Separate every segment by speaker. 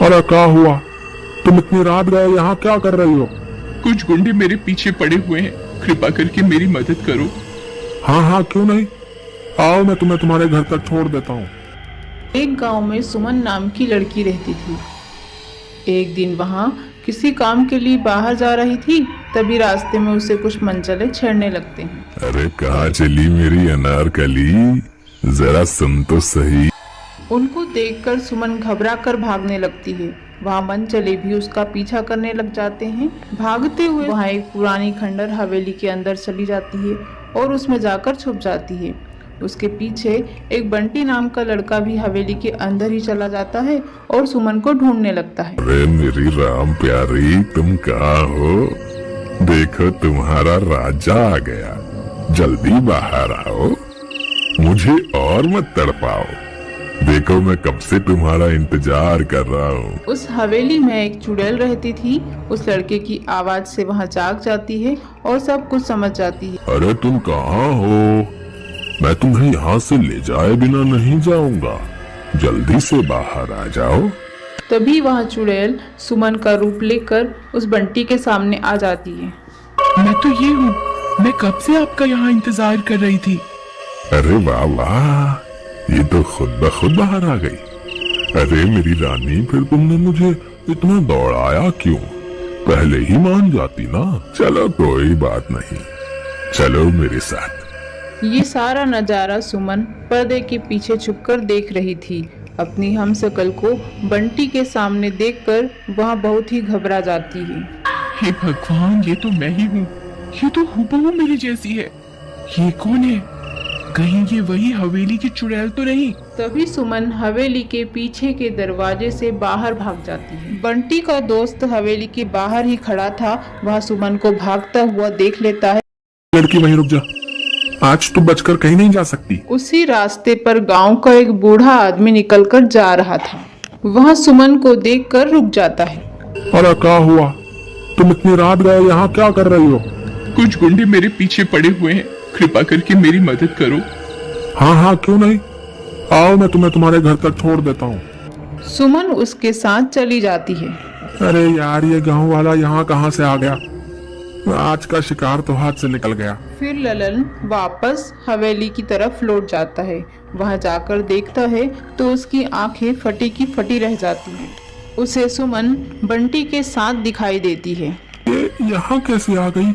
Speaker 1: अरे क्या हुआ? तुम इतनी रात गए यहाँ क्या कर रही हो?
Speaker 2: कुछ गुंडे मेरे पीछे पड़े हुए हैं, कृपा करके मेरी मदद करो।
Speaker 1: हाँ हाँ, क्यों नहीं, आओ मैं तुम्हें तुम्हारे घर तक छोड़ देता हूँ।
Speaker 3: एक गांव में सुमन नाम की लड़की रहती थी। एक दिन वहां किसी काम के लिए बाहर जा रही थी, तभी रास्ते में उसे कुछ मनचले छेड़ने लगते हैं।
Speaker 1: अरे कहाँ चली मेरी अनारकली, जरा सुन तो सही।
Speaker 3: उनको देखकर सुमन घबरा कर भागने लगती है। वहाँ मनचले भी उसका पीछा करने लग जाते हैं। भागते हुए वहाँ एक पुरानी खंडर हवेली के अंदर चली जाती है और उसमें जाकर छुप जाती है। उसके पीछे एक बंटी नाम का लड़का भी हवेली के अंदर ही चला जाता है और सुमन को ढूंढने लगता है।
Speaker 1: अरे मेरी राम प्यारी, तुम कहाँ हो? देखो तुम्हारा राजा आ गया, जल्दी बाहर आओ, मुझे और मत तड़पाओ। देखो मैं कब से तुम्हारा इंतजार कर रहा हूँ।
Speaker 3: उस हवेली में एक चुड़ैल रहती थी। उस लड़के की आवाज से वहाँ जाग जाती है और सब कुछ समझ जाती है।
Speaker 1: अरे तुम कहाँ हो? मैं तुम्हें यहाँ से ले जाए बिना नहीं जाऊंगा, जल्दी से बाहर आ जाओ।
Speaker 3: तभी वहाँ चुड़ैल सुमन का रूप लेकर उस बंटी के सामने आ जाती है।
Speaker 2: मैं तो ये हूँ, मैं कब से आपका यहाँ इंतजार कर रही थी।
Speaker 1: अरे वाह वाह, ये तो खुद ब खुद बाहर आ गई। अरे मेरी रानी, फिर तुमने मुझे इतना दौड़ाया क्यों? पहले ही मान जाती ना। चलो कोई बात नहीं, चलो मेरे साथ।
Speaker 3: ये सारा नजारा सुमन पर्दे के पीछे छुपकर देख रही थी। अपनी हमशक्ल को बंटी के सामने देखकर वह बहुत ही घबरा जाती है।
Speaker 2: हे भगवान, ये तो मैं ही हूँ, ये तो हूबहू मेरी जैसी है। ये कौन है? कहीं ये वही हवेली की चुड़ैल तो नहीं?
Speaker 3: तभी सुमन हवेली के पीछे के दरवाजे से बाहर भाग जाती है। बंटी का दोस्त हवेली के बाहर ही खड़ा था। वह सुमन को भागता हुआ देख लेता है।
Speaker 1: लड़की वहीं रुक जा, आज तू बचकर कहीं नहीं जा सकती।
Speaker 3: उसी रास्ते पर गांव का एक बूढ़ा आदमी निकलकर जा रहा था। वह सुमन को देखकर रुक जाता है।
Speaker 1: अरे क्या हुआ? तुम इतनी रात गए यहाँ क्या कर रही हो?
Speaker 2: कुछ गुंडे मेरे पीछे पड़े हुए हैं, कृपा करके मेरी मदद करो।
Speaker 1: हाँ हाँ, क्यों नहीं, आओ मैं तुम्हें तुम्हारे घर तक छोड़ देता हूँ।
Speaker 3: सुमन उसके साथ चली जाती है।
Speaker 1: अरे यार, ये गांव वाला यहाँ कहाँ से आ गया? आज का शिकार तो हाथ से निकल गया।
Speaker 3: फिर ललन वापस हवेली की तरफ लौट जाता है। वहां जाकर देखता है तो उसकी आंखें फटी की फटी रह जाती हैं। उसे सुमन बंटी के साथ दिखाई देती है।
Speaker 1: ये यहाँ कैसे आ गई?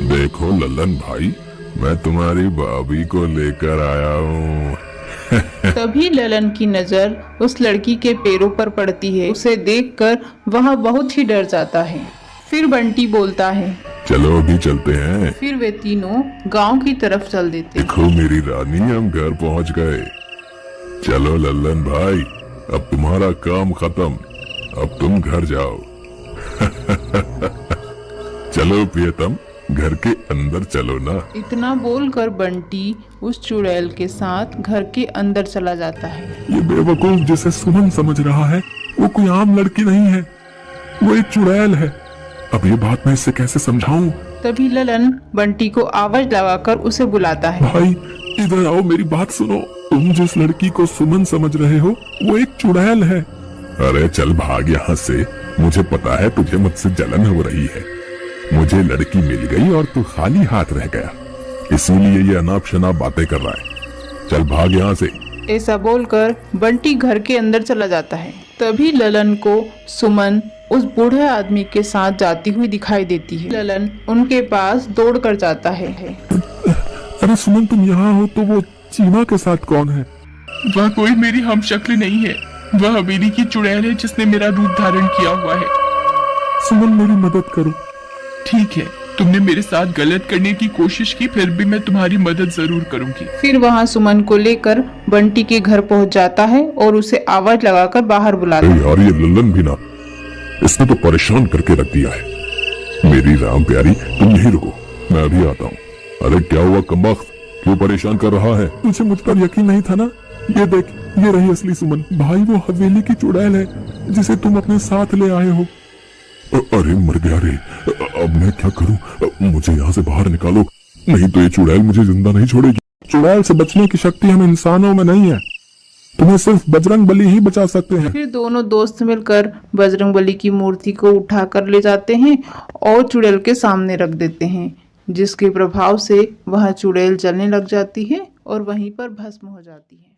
Speaker 1: देखो ललन भाई, मैं तुम्हारी भाभी को लेकर आया हूँ।
Speaker 3: तभी ललन की नजर उस लड़की के पैरों पर पड़ती है। उसे देखकर वह बहुत ही डर जाता है। फिर बंटी बोलता है,
Speaker 1: चलो अभी चलते हैं।
Speaker 3: फिर वे तीनों गांव की तरफ चल देते हैं।
Speaker 1: देखो मेरी रानी, हम घर पहुंच गए। चलो लल्लन भाई, अब तुम्हारा काम खत्म, अब तुम घर जाओ। चलो प्रियतम, घर के अंदर चलो ना।
Speaker 3: इतना बोलकर बंटी उस चुड़ैल के साथ घर के अंदर चला जाता है।
Speaker 1: ये बेवकूफ जिसे सुमन समझ रहा है, वो कोई आम लड़की नहीं है, वो एक चुड़ैल है। अब ये बात मैं इससे कैसे समझाऊं?
Speaker 3: तभी ललन बंटी को आवाज लगाकर उसे बुलाता है।
Speaker 1: भाई इधर आओ, मेरी बात सुनो। तुम जिस लड़की को सुमन समझ रहे हो, वो एक चुड़ैल है। अरे चल भाग यहाँ से, मुझे पता है तुझे मुझसे जलन हो रही है। मुझे लड़की मिल गई और तू खाली हाथ रह गया, इसीलिए ये अनाप शनाप बातें कर रहा है। चल भाग यहाँ से।
Speaker 3: ऐसा बोलकर बंटी घर के अंदर चला जाता है। तभी ललन को सुमन उस बूढ़े आदमी के साथ जाती हुई दिखाई देती है। ललन उनके पास दौड़ कर जाता है।
Speaker 1: अरे सुमन, तुम यहाँ हो तो वो चीमा के साथ कौन है?
Speaker 2: वह कोई मेरी हमशक्ल नहीं है, वह हवेली की चुड़ैल है जिसने मेरा रूप धारण किया हुआ है।
Speaker 1: सुमन मेरी मदद करो।
Speaker 2: ठीक है, तुमने मेरे साथ गलत करने की कोशिश की, फिर भी मैं तुम्हारी मदद जरूर करूंगी।
Speaker 3: फिर वहाँ सुमन को लेकर बंटी के घर पहुँच जाता है और उसे आवाज लगाकर बाहर बुलाता है।
Speaker 1: यार ये लल्लन भी ना, इसने तो परेशान करके रख दिया है। मेरी राम प्यारी, तुम यहीं रुको, मैं अभी आता हूँ। अरे क्या हुआ कमबख्त, क्यों परेशान कर रहा है? तुझे मुझ पर यकीन नहीं था ना? ये देख, ये रही असली सुमन। भाई वो हवेली की चुड़ैल है जिसे तुम अपने साथ ले आए हो। अरे मर गया रे, अब मैं क्या करूं? मुझे यहाँ से बाहर निकालो, नहीं तो ये चुड़ैल मुझे जिंदा नहीं छोड़ेगी। चुड़ैल से बचने की शक्ति हम इंसानों में नहीं है। तुम्हें सिर्फ बजरंग बली ही बचा सकते हैं।
Speaker 3: फिर दोनों दोस्त मिलकर बजरंगबली की मूर्ति को उठाकर ले जाते हैं और चुड़ैल के सामने रख देते हैं, जिसके प्रभाव से वह चुड़ैल जलने लग जाती है और वहीं पर भस्म हो जाती है।